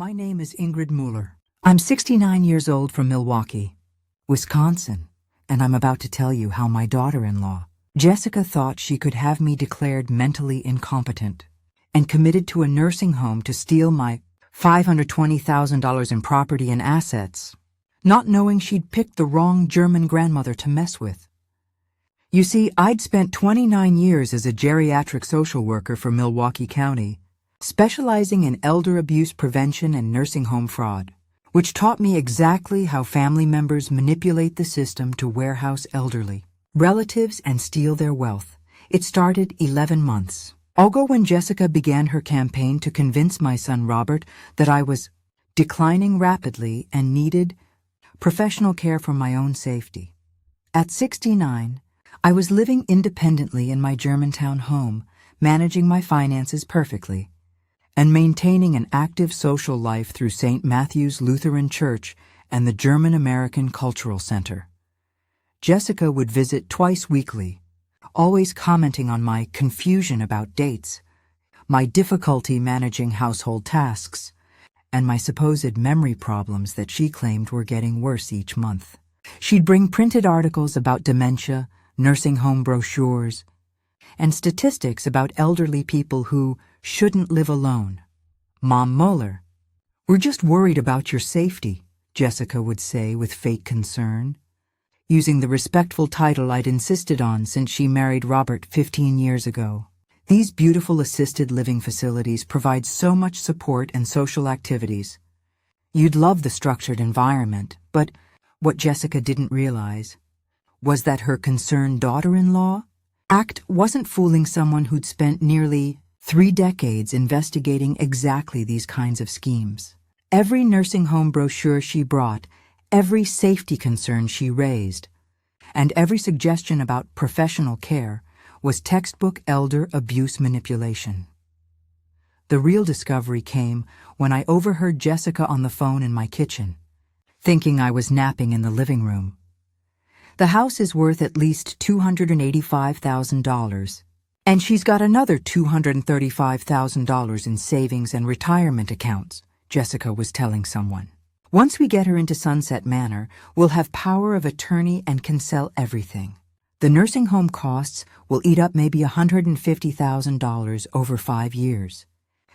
My name is Ingrid Mueller. I'm 69 years old from Milwaukee, Wisconsin, and I'm about to tell you how my daughter-in-law, Jessica, thought she could have me declared mentally incompetent and committed to a nursing home to steal my $520,000 in property and assets, not knowing she'd picked the wrong German grandmother to mess with. You see, I'd spent 29 years as a geriatric social worker for Milwaukee County, specializing in elder abuse prevention and nursing home fraud, which taught me exactly how family members manipulate the system to warehouse elderly relatives and steal their wealth. It started 11 months ago when Jessica began her campaign to convince my son Robert that I was declining rapidly and needed professional care for my own safety. At 69, I was living independently in my Germantown home, managing my finances perfectly, and maintaining an active social life through St. Matthew's Lutheran Church and the German-American Cultural Center. Jessica would visit twice weekly, always commenting on my confusion about dates, my difficulty managing household tasks, and my supposed memory problems that she claimed were getting worse each month. She'd bring printed articles about dementia, nursing home brochures, and statistics about elderly people who shouldn't live alone. "Mom Mueller, we're just worried about your safety," Jessica would say with fake concern, using the respectful title I'd insisted on since she married Robert 15 years ago. These beautiful assisted living facilities provide so much support and social activities. You'd love the structured environment, but what Jessica didn't realize was that her concerned daughter-in-law act wasn't fooling someone who'd spent nearly 3 decades investigating exactly these kinds of schemes. Every nursing home brochure she brought, every safety concern she raised, and every suggestion about professional care was textbook elder abuse manipulation. The real discovery came when I overheard Jessica on the phone in my kitchen, thinking I was napping in the living room. "The house is worth at least $285,000, and she's got another $235,000 in savings and retirement accounts," Jessica was telling someone. "Once we get her into Sunset Manor, we'll have power of attorney and can sell everything. The nursing home costs will eat up maybe $150,000 over 5 years,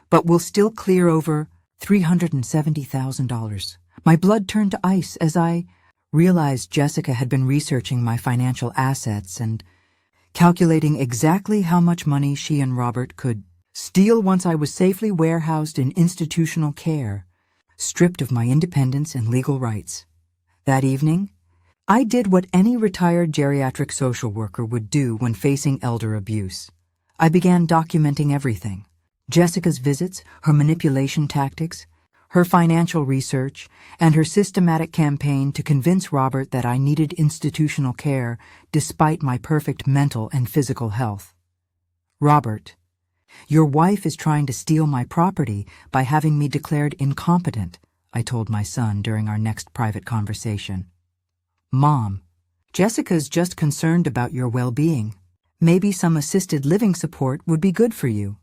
but we'll still clear over $370,000. My blood turned to ice as I realized Jessica had been researching my financial assets and calculating exactly how much money she and Robert could steal once I was safely warehoused in institutional care, stripped of my independence and legal rights. That evening, I did what any retired geriatric social worker would do when facing elder abuse. I began documenting everything: Jessica's visits, her manipulation tactics, her financial research, and her systematic campaign to convince Robert that I needed institutional care despite my perfect mental and physical health. "Robert, your wife is trying to steal my property by having me declared incompetent," I told my son during our next private conversation. "Mom, Jessica's just concerned about your well-being. Maybe some assisted living support would be good for you."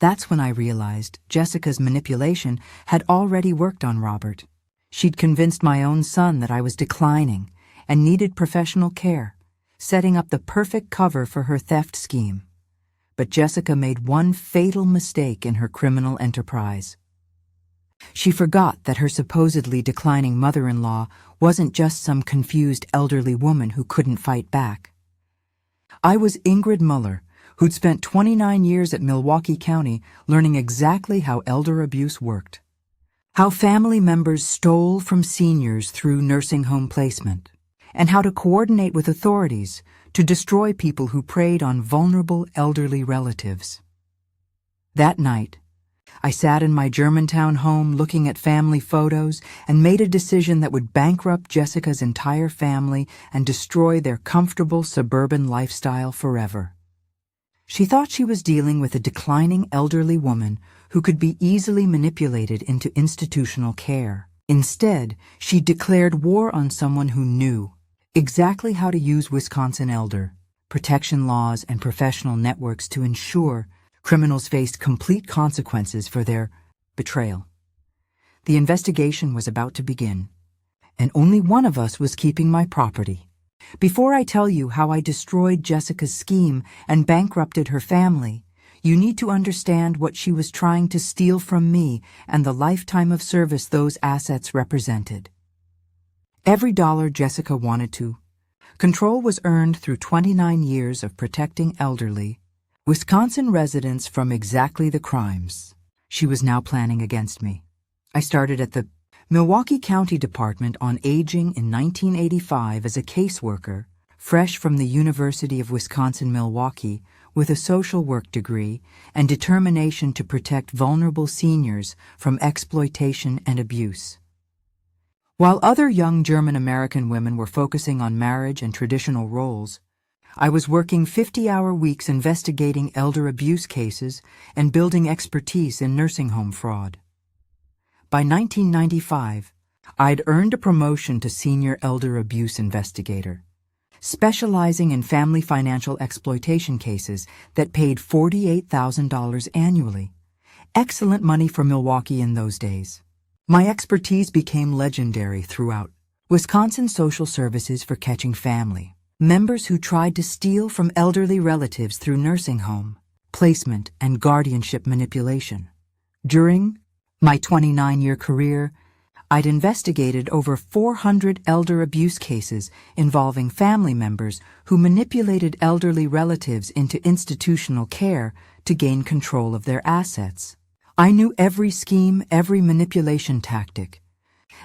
That's when I realized Jessica's manipulation had already worked on Robert. She'd convinced my own son that I was declining and needed professional care, setting up the perfect cover for her theft scheme. But Jessica made one fatal mistake in her criminal enterprise. She forgot that her supposedly declining mother-in-law wasn't just some confused elderly woman who couldn't fight back. I was Ingrid Mueller, who'd spent 29 years at Milwaukee County learning exactly how elder abuse worked, how family members stole from seniors through nursing home placement, and how to coordinate with authorities to destroy people who preyed on vulnerable elderly relatives. That night, I sat in my Germantown home looking at family photos and made a decision that would bankrupt Jessica's entire family and destroy their comfortable suburban lifestyle forever. She thought she was dealing with a declining elderly woman who could be easily manipulated into institutional care. Instead, she declared war on someone who knew exactly how to use Wisconsin elder protection laws and professional networks to ensure criminals faced complete consequences for their betrayal. The investigation was about to begin, and only one of us was keeping my property. Before I tell you how I destroyed Jessica's scheme and bankrupted her family, you need to understand what she was trying to steal from me and the lifetime of service those assets represented. Every dollar Jessica wanted to control was earned through 29 years of protecting elderly Wisconsin residents from exactly the crimes she was now planning against me. I started at the Milwaukee County Department on Aging in 1985 as a caseworker, fresh from the University of Wisconsin-Milwaukee with a social work degree and determination to protect vulnerable seniors from exploitation and abuse. While other young German-American women were focusing on marriage and traditional roles, I was working 50-hour weeks investigating elder abuse cases and building expertise in nursing home fraud. By 1995, I'd earned a promotion to senior elder abuse investigator, specializing in family financial exploitation cases that paid $48,000 annually. Excellent money for Milwaukee in those days. My expertise became legendary throughout Wisconsin social services for catching family members who tried to steal from elderly relatives through nursing home, placement, and guardianship manipulation. During my 29-year career, I'd investigated over 400 elder abuse cases involving family members who manipulated elderly relatives into institutional care to gain control of their assets. I knew every scheme, every manipulation tactic,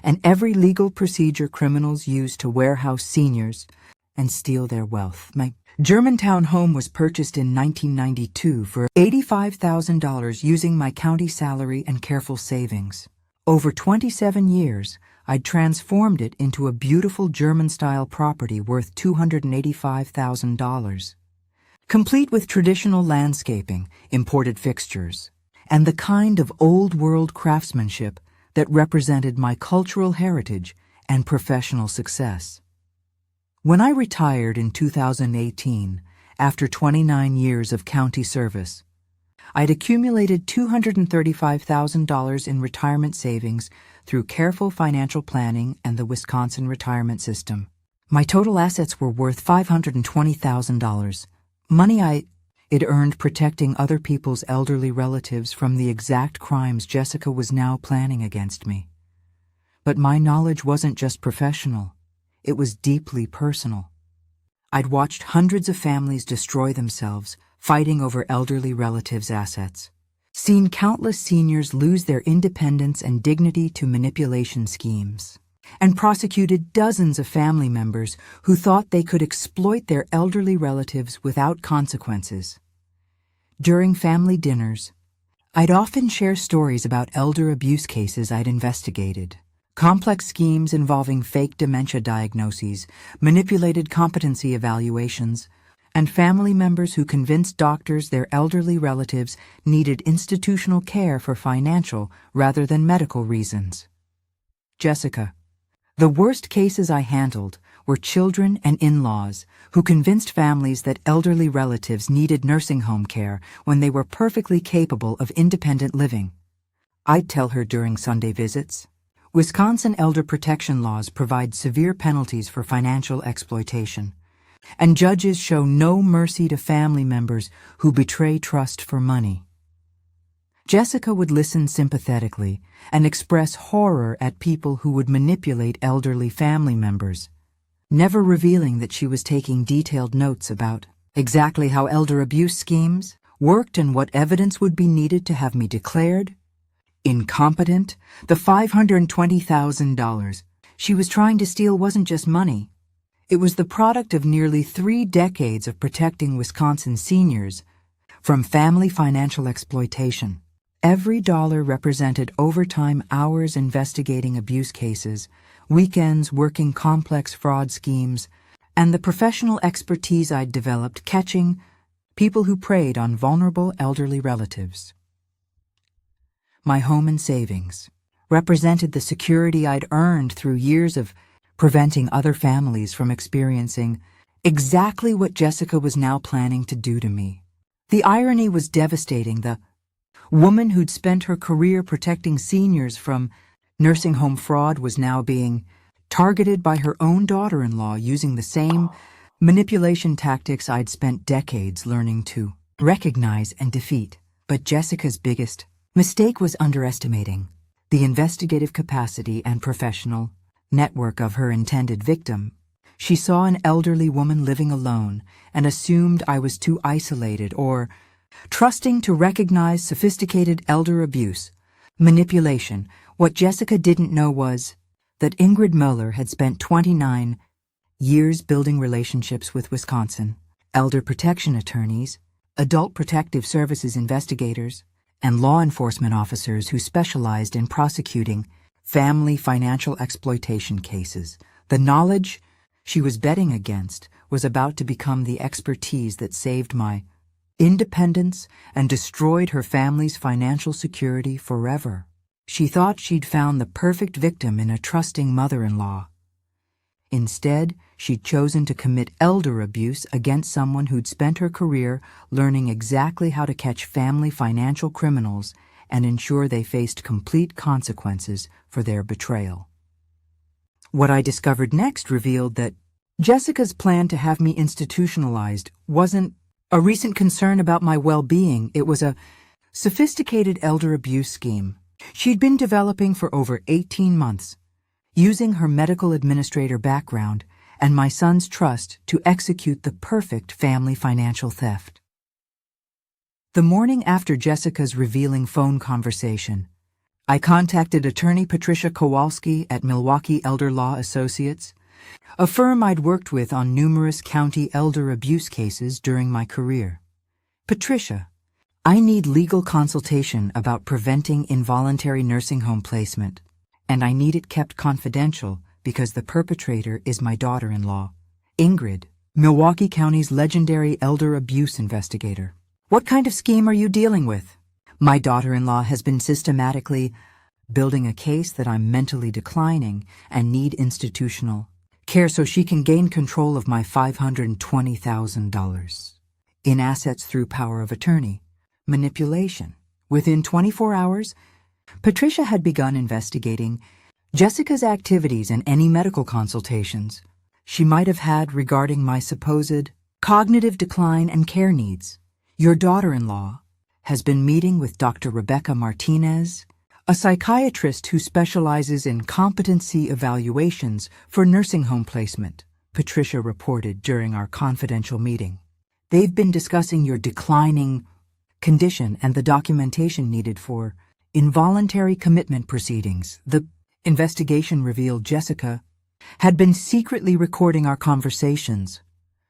and every legal procedure criminals used to warehouse seniors and steal their wealth. My Germantown home was purchased in 1992 for $85,000 using my county salary and careful savings. Over 27 years, I'd transformed it into a beautiful German-style property worth $285,000, complete with traditional landscaping, imported fixtures, and the kind of old-world craftsmanship that represented my cultural heritage and professional success. When I retired in 2018, after 29 years of county service, I'd accumulated $235,000 in retirement savings through careful financial planning and the Wisconsin retirement system. My total assets were worth $520,000, money I'd earned protecting other people's elderly relatives from the exact crimes Jessica was now planning against me. But my knowledge wasn't just professional. It was deeply personal. I'd watched hundreds of families destroy themselves, fighting over elderly relatives' assets, seen countless seniors lose their independence and dignity to manipulation schemes, and prosecuted dozens of family members who thought they could exploit their elderly relatives without consequences. During family dinners, I'd often share stories about elder abuse cases I'd investigated. Complex schemes involving fake dementia diagnoses, manipulated competency evaluations, and family members who convinced doctors their elderly relatives needed institutional care for financial rather than medical reasons. Jessica. The worst cases I handled were children and in-laws who convinced families that elderly relatives needed nursing home care when they were perfectly capable of independent living. I'd tell her during Sunday visits, Wisconsin elder protection laws provide severe penalties for financial exploitation, and judges show no mercy to family members who betray trust for money. Jessica would listen sympathetically and express horror at people who would manipulate elderly family members, never revealing that she was taking detailed notes about exactly how elder abuse schemes worked and what evidence would be needed to have me declared incompetent. The $520,000 she was trying to steal wasn't just money. It was the product of nearly 3 decades of protecting Wisconsin seniors from family financial exploitation. Every dollar represented overtime hours investigating abuse cases, weekends working complex fraud schemes, and the professional expertise I'd developed catching people who preyed on vulnerable elderly relatives. My home and savings represented the security I'd earned through years of preventing other families from experiencing exactly what Jessica was now planning to do to me. The irony was devastating. The woman who'd spent her career protecting seniors from Nursing home fraud was now being targeted by her own daughter-in-law using the same manipulation tactics I'd spent decades learning to recognize and defeat. But Jessica's biggest mistake was underestimating the investigative capacity and professional network of her intended victim. She saw an elderly woman living alone and assumed I was too isolated or trusting to recognize sophisticated elder abuse, manipulation. What Jessica didn't know was that Ingrid Mueller had spent 29 years building relationships with Wisconsin elder protection attorneys, adult protective services investigators, and law enforcement officers who specialized in prosecuting family financial exploitation cases. The knowledge she was betting against was about to become the expertise that saved my independence and destroyed her family's financial security forever. She thought she'd found the perfect victim in a trusting mother-in-law. Instead, she'd chosen to commit elder abuse against someone who'd spent her career learning exactly how to catch family financial criminals and ensure they faced complete consequences for their betrayal. What I discovered next revealed that Jessica's plan to have me institutionalized wasn't a recent concern about my well-being. It was a sophisticated elder abuse scheme she'd been developing for over 18 months, using her medical administrator background and my son's trust to execute the perfect family financial theft. The morning after Jessica's revealing phone conversation, I contacted attorney Patricia Kowalski at Milwaukee Elder Law Associates, a firm I'd worked with on numerous county elder abuse cases during my career. Patricia, I need legal consultation about preventing involuntary nursing home placement, and I need it kept confidential because the perpetrator is my daughter-in-law, Ingrid, Milwaukee County's legendary elder abuse investigator. What kind of scheme are you dealing with? My daughter-in-law has been systematically building a case that I'm mentally declining and need institutional care so she can gain control of my $520,000 in assets through power of attorney manipulation. Within 24 hours, Patricia had begun investigating Jessica's activities and any medical consultations she might have had regarding my supposed cognitive decline and care needs. Your daughter-in-law has been meeting with Dr. Rebecca Martinez, a psychiatrist who specializes in competency evaluations for nursing home placement, Patricia reported during our confidential meeting. They've been discussing your declining condition and the documentation needed for involuntary commitment proceedings. The investigation revealed Jessica had been secretly recording our conversations,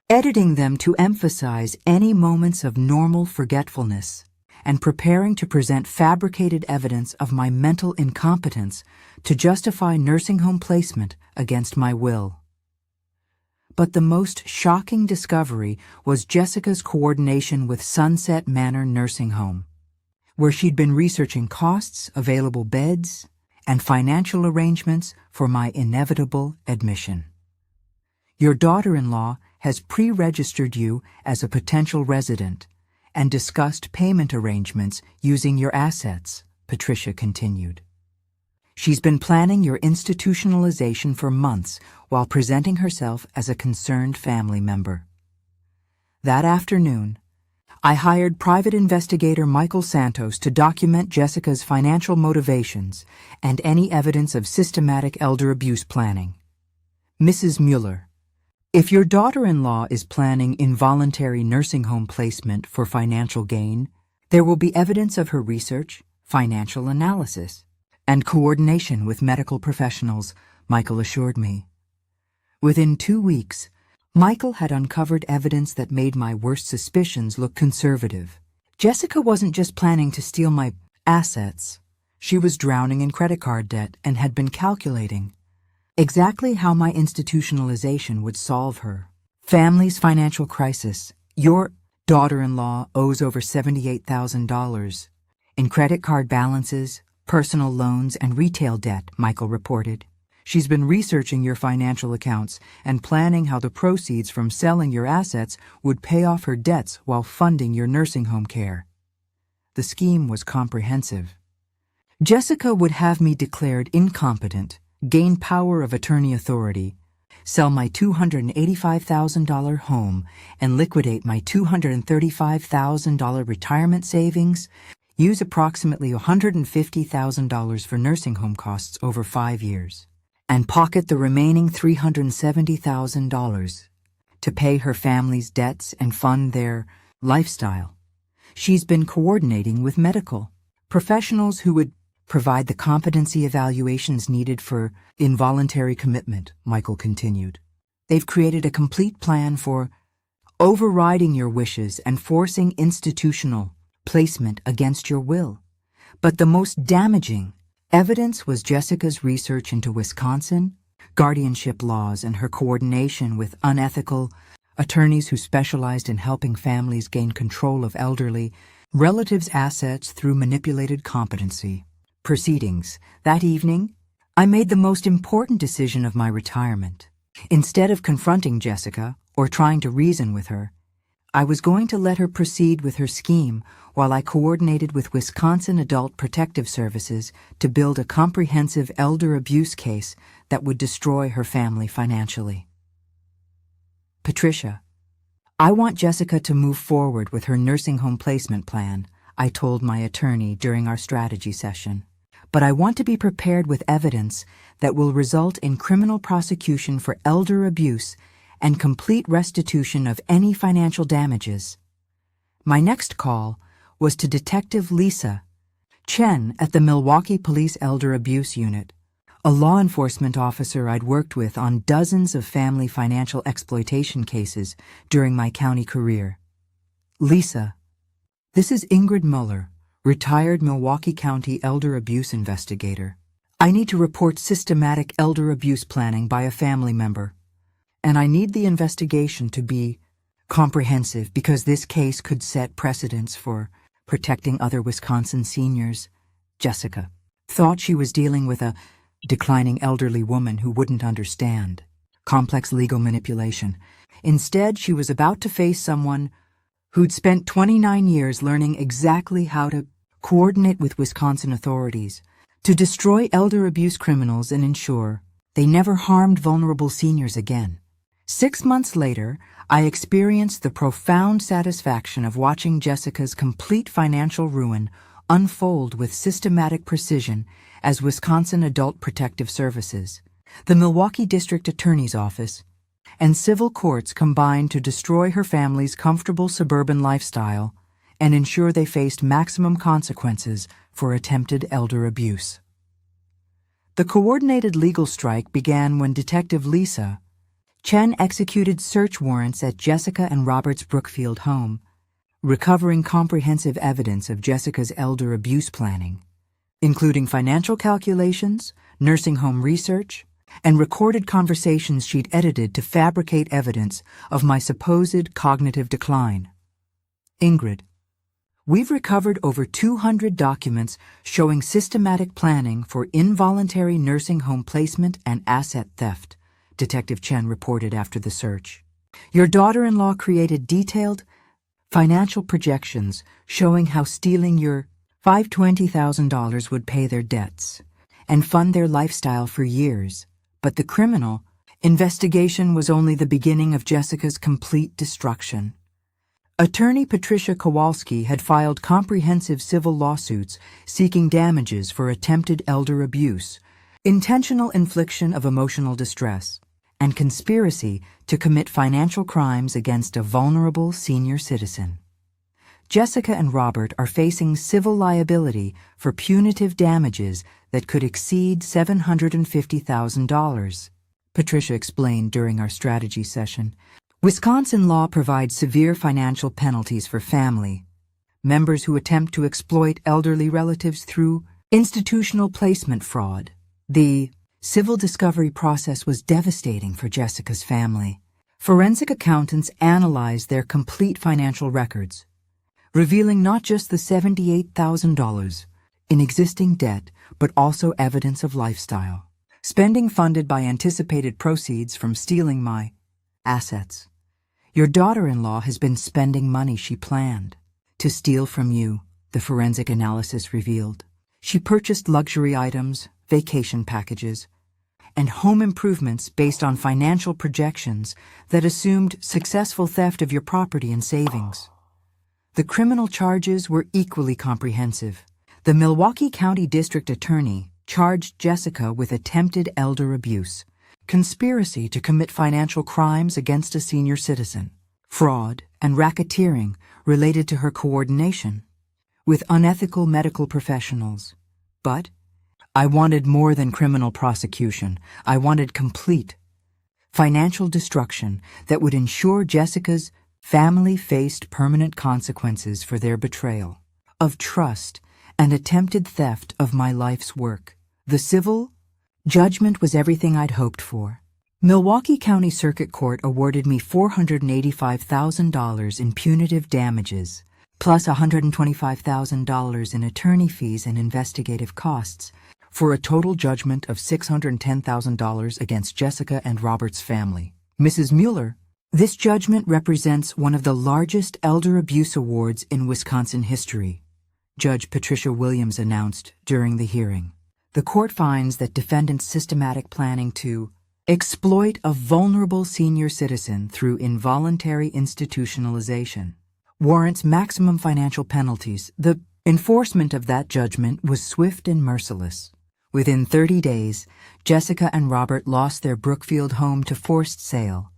editing them to emphasize any moments of normal forgetfulness, and preparing to present fabricated evidence of my mental incompetence to justify nursing home placement against my will. But the most shocking discovery was Jessica's coordination with Sunset Manor Nursing Home, where she'd been researching costs, available beds, and financial arrangements for my inevitable admission. Your daughter-in-law has pre-registered you as a potential resident and discussed payment arrangements using your assets, Patricia continued. She's been planning your institutionalization for months while presenting herself as a concerned family member. That afternoon, I hired private investigator Michael Santos to document Jessica's financial motivations and any evidence of systematic elder abuse planning. Mrs. Mueller, if your daughter-in-law is planning involuntary nursing home placement for financial gain, there will be evidence of her research, financial analysis, and coordination with medical professionals, Michael assured me. Within 2 weeks, Michael had uncovered evidence that made my worst suspicions look conservative. Jessica wasn't just planning to steal my assets. She was drowning in credit card debt and had been calculating exactly how my institutionalization would solve her family's financial crisis. Your daughter-in-law owes over $78,000 in credit card balances, personal loans, and retail debt, Michael reported. She's been researching your financial accounts and planning how the proceeds from selling your assets would pay off her debts while funding your nursing home care. The scheme was comprehensive. Jessica would have me declared incompetent, gain power of attorney authority, sell my $285,000 home, and liquidate my $235,000 retirement savings, use approximately $150,000 for nursing home costs over 5 years, and pocket the remaining $370,000 to pay her family's debts and fund their lifestyle. She's been coordinating with medical professionals who would provide the competency evaluations needed for involuntary commitment, Michael continued. They've created a complete plan for overriding your wishes and forcing institutional placement against your will. But the most damaging evidence was Jessica's research into Wisconsin guardianship laws and her coordination with unethical attorneys who specialized in helping families gain control of elderly relatives' assets through manipulated competency proceedings. That evening, I made the most important decision of my retirement. Instead of confronting Jessica or trying to reason with her, I was going to let her proceed with her scheme while I coordinated with Wisconsin Adult Protective Services to build a comprehensive elder abuse case that would destroy her family financially. Patricia, I want Jessica to move forward with her nursing home placement plan, I told my attorney during our strategy session. But I want to be prepared with evidence that will result in criminal prosecution for elder abuse and complete restitution of any financial damages. My next call was to Detective Lisa Chen at the Milwaukee Police Elder Abuse Unit, a law enforcement officer I'd worked with on dozens of family financial exploitation cases during my county career. Lisa, this is Ingrid Muller, retired Milwaukee County elder abuse investigator. I need to report systematic elder abuse planning by a family member, and I need the investigation to be comprehensive because this case could set precedents for protecting other Wisconsin seniors. Jessica thought she was dealing with a declining elderly woman who wouldn't understand complex legal manipulation. Instead, she was about to face someone who'd spent 29 years learning exactly how to coordinate with Wisconsin authorities to destroy elder abuse criminals and ensure they never harmed vulnerable seniors again. 6 months later, I experienced the profound satisfaction of watching Jessica's complete financial ruin unfold with systematic precision as Wisconsin Adult Protective Services, the Milwaukee District Attorney's Office, and civil courts combined to destroy her family's comfortable suburban lifestyle and ensure they faced maximum consequences for attempted elder abuse. The coordinated legal strike began when Detective Lisa Chen executed search warrants at Jessica and Robert's Brookfield home, recovering comprehensive evidence of Jessica's elder abuse planning, including financial calculations, nursing home research, and recorded conversations she'd edited to fabricate evidence of my supposed cognitive decline. Ingrid, we've recovered over 200 documents showing systematic planning for involuntary nursing home placement and asset theft, Detective Chen reported after the search. Your daughter-in-law created detailed financial projections showing how stealing your $520,000 would pay their debts and fund their lifestyle for years. But the criminal investigation was only the beginning of Jessica's complete destruction. Attorney Patricia Kowalski had filed comprehensive civil lawsuits seeking damages for attempted elder abuse, intentional infliction of emotional distress, and conspiracy to commit financial crimes against a vulnerable senior citizen. Jessica and Robert are facing civil liability for punitive damages that could exceed $750,000, Patricia explained during our strategy session. Wisconsin law provides severe financial penalties for family members who attempt to exploit elderly relatives through institutional placement fraud. The civil discovery process was devastating for Jessica's family. Forensic accountants analyzed their complete financial records, revealing not just the $78,000 in existing debt, but also evidence of lifestyle spending funded by anticipated proceeds from stealing my assets. Your daughter-in-law has been spending money she planned to steal from you, the forensic analysis revealed. She purchased luxury items, vacation packages, and home improvements based on financial projections that assumed successful theft of your property and savings. The criminal charges were equally comprehensive. The Milwaukee County District Attorney charged Jessica with attempted elder abuse, conspiracy to commit financial crimes against a senior citizen, fraud, and racketeering related to her coordination with unethical medical professionals. But I wanted more than criminal prosecution. I wanted complete financial destruction that would ensure Jessica's family faced permanent consequences for their betrayal of trust and attempted theft of my life's work. The civil judgment was everything I'd hoped for. Milwaukee County Circuit Court awarded me $485,000 in punitive damages, plus $125,000 in attorney fees and investigative costs, for a total judgment of $610,000 against Jessica and Robert's family. Mrs. Mueller, this judgment represents one of the largest elder abuse awards in Wisconsin history, Judge Patricia Williams announced during the hearing. The court finds that defendants' systematic planning to exploit a vulnerable senior citizen through involuntary institutionalization warrants maximum financial penalties. The enforcement of that judgment was swift and merciless. Within 30 days, Jessica and Robert lost their Brookfield home to forced sale,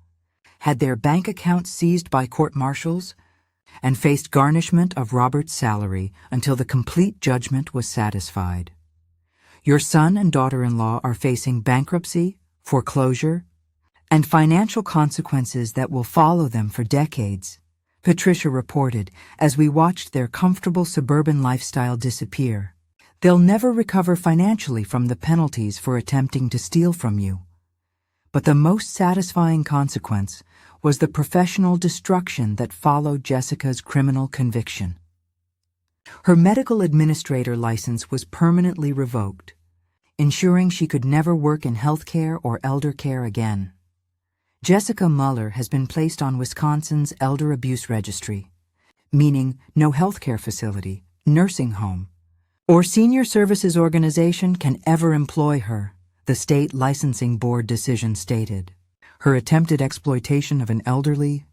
had their bank accounts seized by court martials, and faced garnishment of Robert's salary until the complete judgment was satisfied. Your son and daughter-in-law are facing bankruptcy, foreclosure, and financial consequences that will follow them for decades, Patricia reported as we watched their comfortable suburban lifestyle disappear. They'll never recover financially from the penalties for attempting to steal from you. But the most satisfying consequence was the professional destruction that followed Jessica's criminal conviction. Her medical administrator license was permanently revoked, ensuring she could never work in healthcare or elder care again. Jessica Mueller has been placed on Wisconsin's Elder Abuse Registry, meaning no healthcare facility, nursing home, or senior services organization can ever employ her, the state licensing board decision stated. Her attempted exploitation of an elderly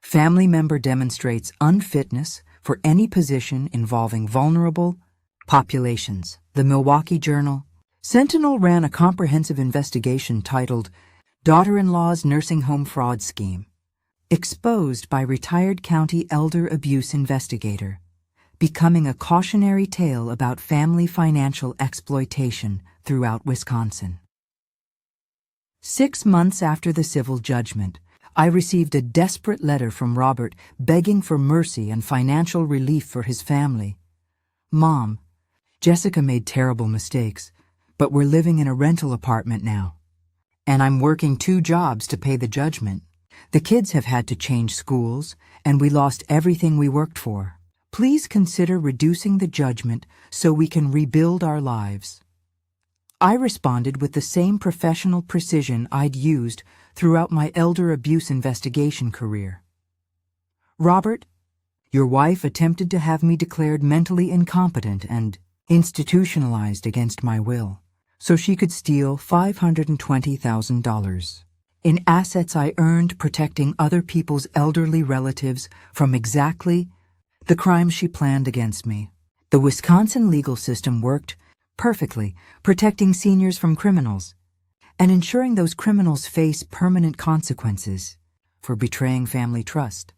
family member demonstrates unfitness for any position involving vulnerable populations. The Milwaukee Journal Sentinel ran a comprehensive investigation titled Daughter-in-Law's Nursing Home Fraud Scheme, exposed by retired county elder abuse investigator, becoming a cautionary tale about family financial exploitation throughout Wisconsin. 6 months after the civil judgment, I received a desperate letter from Robert begging for mercy and financial relief for his family. Mom, Jessica made terrible mistakes, but we're living in a rental apartment now, and I'm working 2 jobs to pay the judgment. The kids have had to change schools, and we lost everything we worked for. Please consider reducing the judgment so we can rebuild our lives. I responded with the same professional precision I'd used throughout my elder abuse investigation career. Robert, your wife attempted to have me declared mentally incompetent and institutionalized against my will, so she could steal $520,000 in assets I earned protecting other people's elderly relatives from exactly the crimes she planned against me. The Wisconsin legal system worked perfectly, protecting seniors from criminals and ensuring those criminals face permanent consequences for betraying family trust.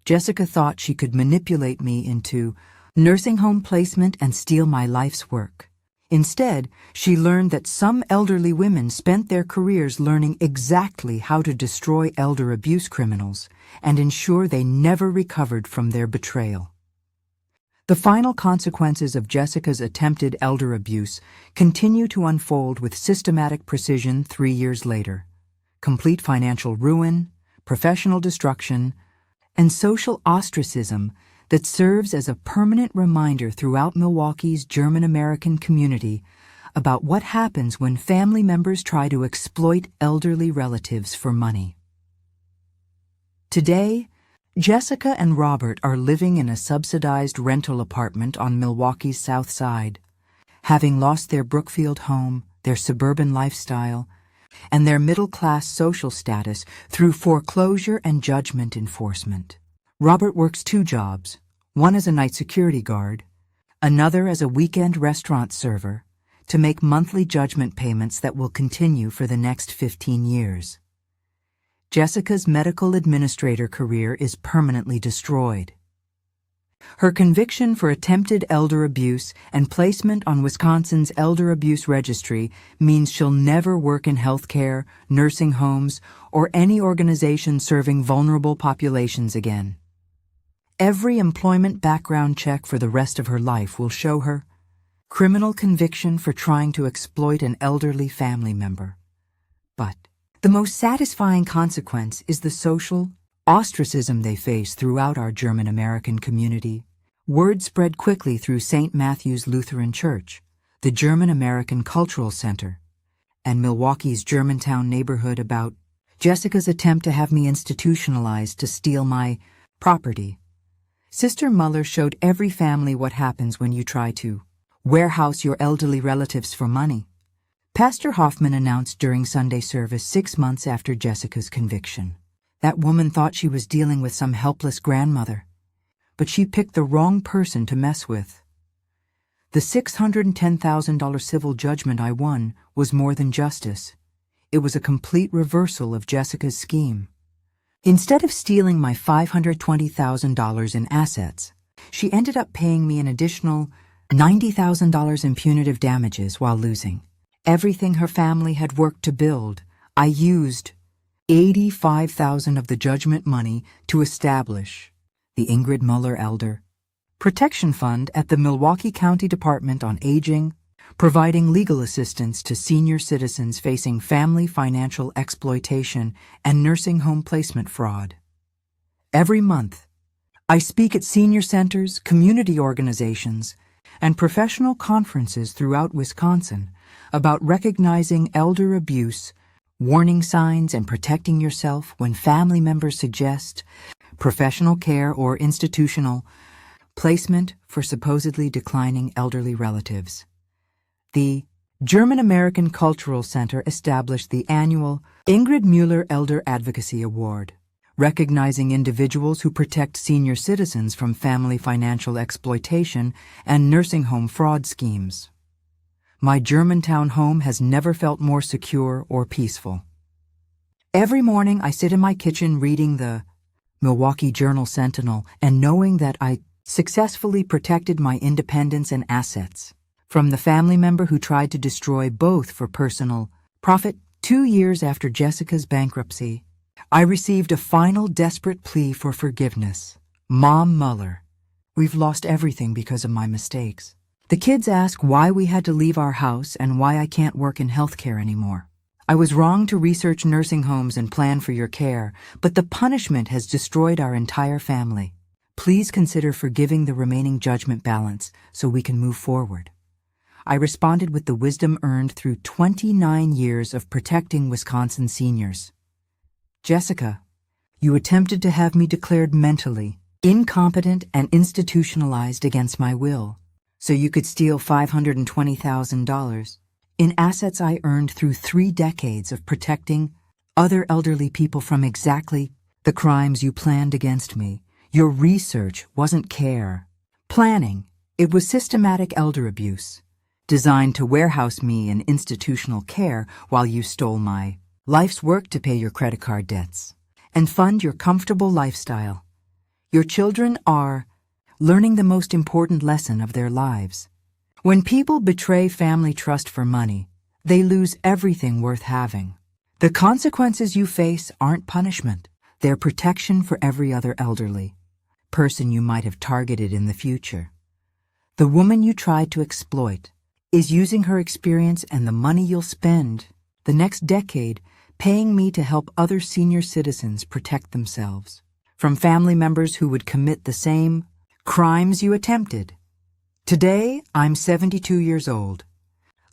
Jessica thought she could manipulate me into nursing home placement and steal my life's work. Instead, she learned that some elderly women spent their careers learning exactly how to destroy elder abuse criminals and ensure they never recovered from their betrayal. The final consequences of Jessica's attempted elder abuse continue to unfold with systematic precision 3 years later. Complete financial ruin, professional destruction, and social ostracism that serves as a permanent reminder throughout Milwaukee's German-American community about what happens when family members try to exploit elderly relatives for money. Today, Jessica and Robert are living in a subsidized rental apartment on Milwaukee's South Side, having lost their Brookfield home, their suburban lifestyle, and their middle-class social status through foreclosure and judgment enforcement. Robert works 2 jobs, one as a night security guard, another as a weekend restaurant server, to make monthly judgment payments that will continue for the next 15 years. Jessica's medical administrator career is permanently destroyed. Her conviction for attempted elder abuse and placement on Wisconsin's elder abuse registry means she'll never work in healthcare, nursing homes, or any organization serving vulnerable populations again. Every employment background check for the rest of her life will show her criminal conviction for trying to exploit an elderly family member. But the most satisfying consequence is the social ostracism they face throughout our German-American community. Word spread quickly through St. Matthew's Lutheran Church, the German-American Cultural Center, and Milwaukee's Germantown neighborhood about Jessica's attempt to have me institutionalized to steal my property. Sister Muller showed every family what happens when you try to warehouse your elderly relatives for money. Pastor Hoffman announced during Sunday service 6 months after Jessica's conviction. That woman thought she was dealing with some helpless grandmother, but she picked the wrong person to mess with. The $610,000 civil judgment I won was more than justice. It was a complete reversal of Jessica's scheme. Instead of stealing my $520,000 in assets, she ended up paying me an additional $90,000 in punitive damages while losing everything her family had worked to build. I used $85,000 of the judgment money to establish the Ingrid Muller Elder Protection Fund at the Milwaukee County Department on Aging, providing legal assistance to senior citizens facing family financial exploitation and nursing home placement fraud. Every month, I speak at senior centers, community organizations, and professional conferences throughout Wisconsin about recognizing elder abuse, warning signs, and protecting yourself when family members suggest professional care or institutional placement for supposedly declining elderly relatives. The German-American Cultural Center established the annual Ingrid Muller Elder Advocacy Award, recognizing individuals who protect senior citizens from family financial exploitation and nursing home fraud schemes. My Germantown home has never felt more secure or peaceful. Every morning I sit in my kitchen reading the Milwaukee Journal-Sentinel and knowing that I successfully protected my independence and assets from the family member who tried to destroy both for personal profit. 2 years after Jessica's bankruptcy, I received a final desperate plea for forgiveness. Mom Muller, we've lost everything because of my mistakes. The kids ask why we had to leave our house and why I can't work in healthcare anymore. I was wrong to research nursing homes and plan for your care, but the punishment has destroyed our entire family. Please consider forgiving the remaining judgment balance so we can move forward. I responded with the wisdom earned through 29 years of protecting Wisconsin seniors. Jessica, you attempted to have me declared mentally incompetent and institutionalized against my will, so you could steal $520,000 in assets I earned through 3 decades of protecting other elderly people from exactly the crimes you planned against me. Your research wasn't care. Planning, it was systematic elder abuse, designed to warehouse me in institutional care while you stole my life's work to pay your credit card debts and fund your comfortable lifestyle. Your children are learning the most important lesson of their lives. When people betray family trust for money, they lose everything worth having. The consequences you face aren't punishment. They're protection for every other elderly person you might have targeted in the future. The woman you tried to exploit is using her experience and the money you'll spend the next decade paying me to help other senior citizens protect themselves from family members who would commit the same crimes you attempted. Today, I'm 72 years old,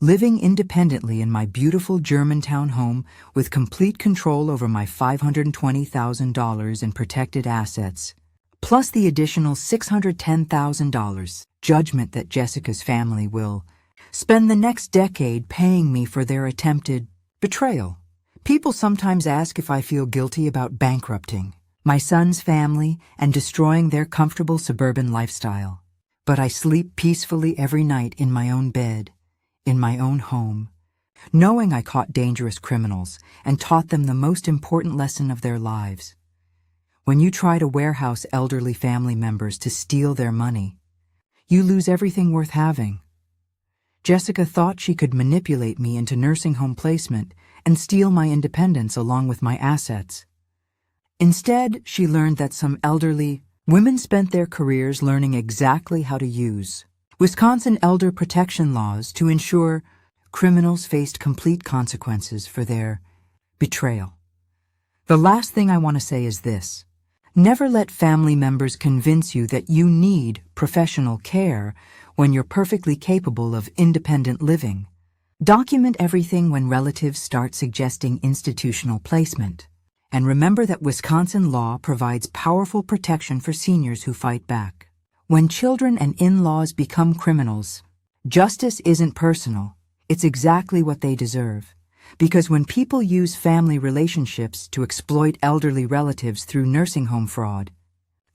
living independently in my beautiful Germantown home with complete control over my $520,000 in protected assets, plus the additional $610,000 judgment that Jessica's family will spend the next decade paying me for their attempted betrayal. People sometimes ask if I feel guilty about bankrupting my son's family and destroying their comfortable suburban lifestyle. But I sleep peacefully every night in my own bed, in my own home, knowing I caught dangerous criminals and taught them the most important lesson of their lives. When you try to warehouse elderly family members to steal their money, you lose everything worth having. Jessica thought she could manipulate me into nursing home placement and steal my independence along with my assets. Instead, she learned that some elderly women spent their careers learning exactly how to use Wisconsin elder protection laws to ensure criminals faced complete consequences for their betrayal. The last thing I want to say is this. Never let family members convince you that you need professional care when you're perfectly capable of independent living. Document everything when relatives start suggesting institutional placement. And remember that Wisconsin law provides powerful protection for seniors who fight back. When children and in-laws become criminals, justice isn't personal. It's exactly what they deserve. Because when people use family relationships to exploit elderly relatives through nursing home fraud,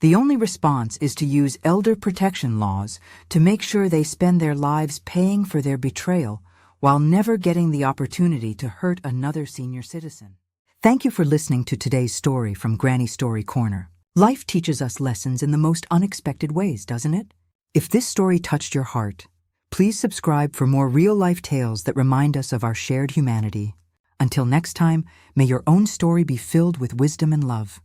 the only response is to use elder protection laws to make sure they spend their lives paying for their betrayal while never getting the opportunity to hurt another senior citizen. Thank you for listening to today's story from Granny Story Corner. Life teaches us lessons in the most unexpected ways, doesn't it? If this story touched your heart, please subscribe for more real-life tales that remind us of our shared humanity. Until next time, may your own story be filled with wisdom and love.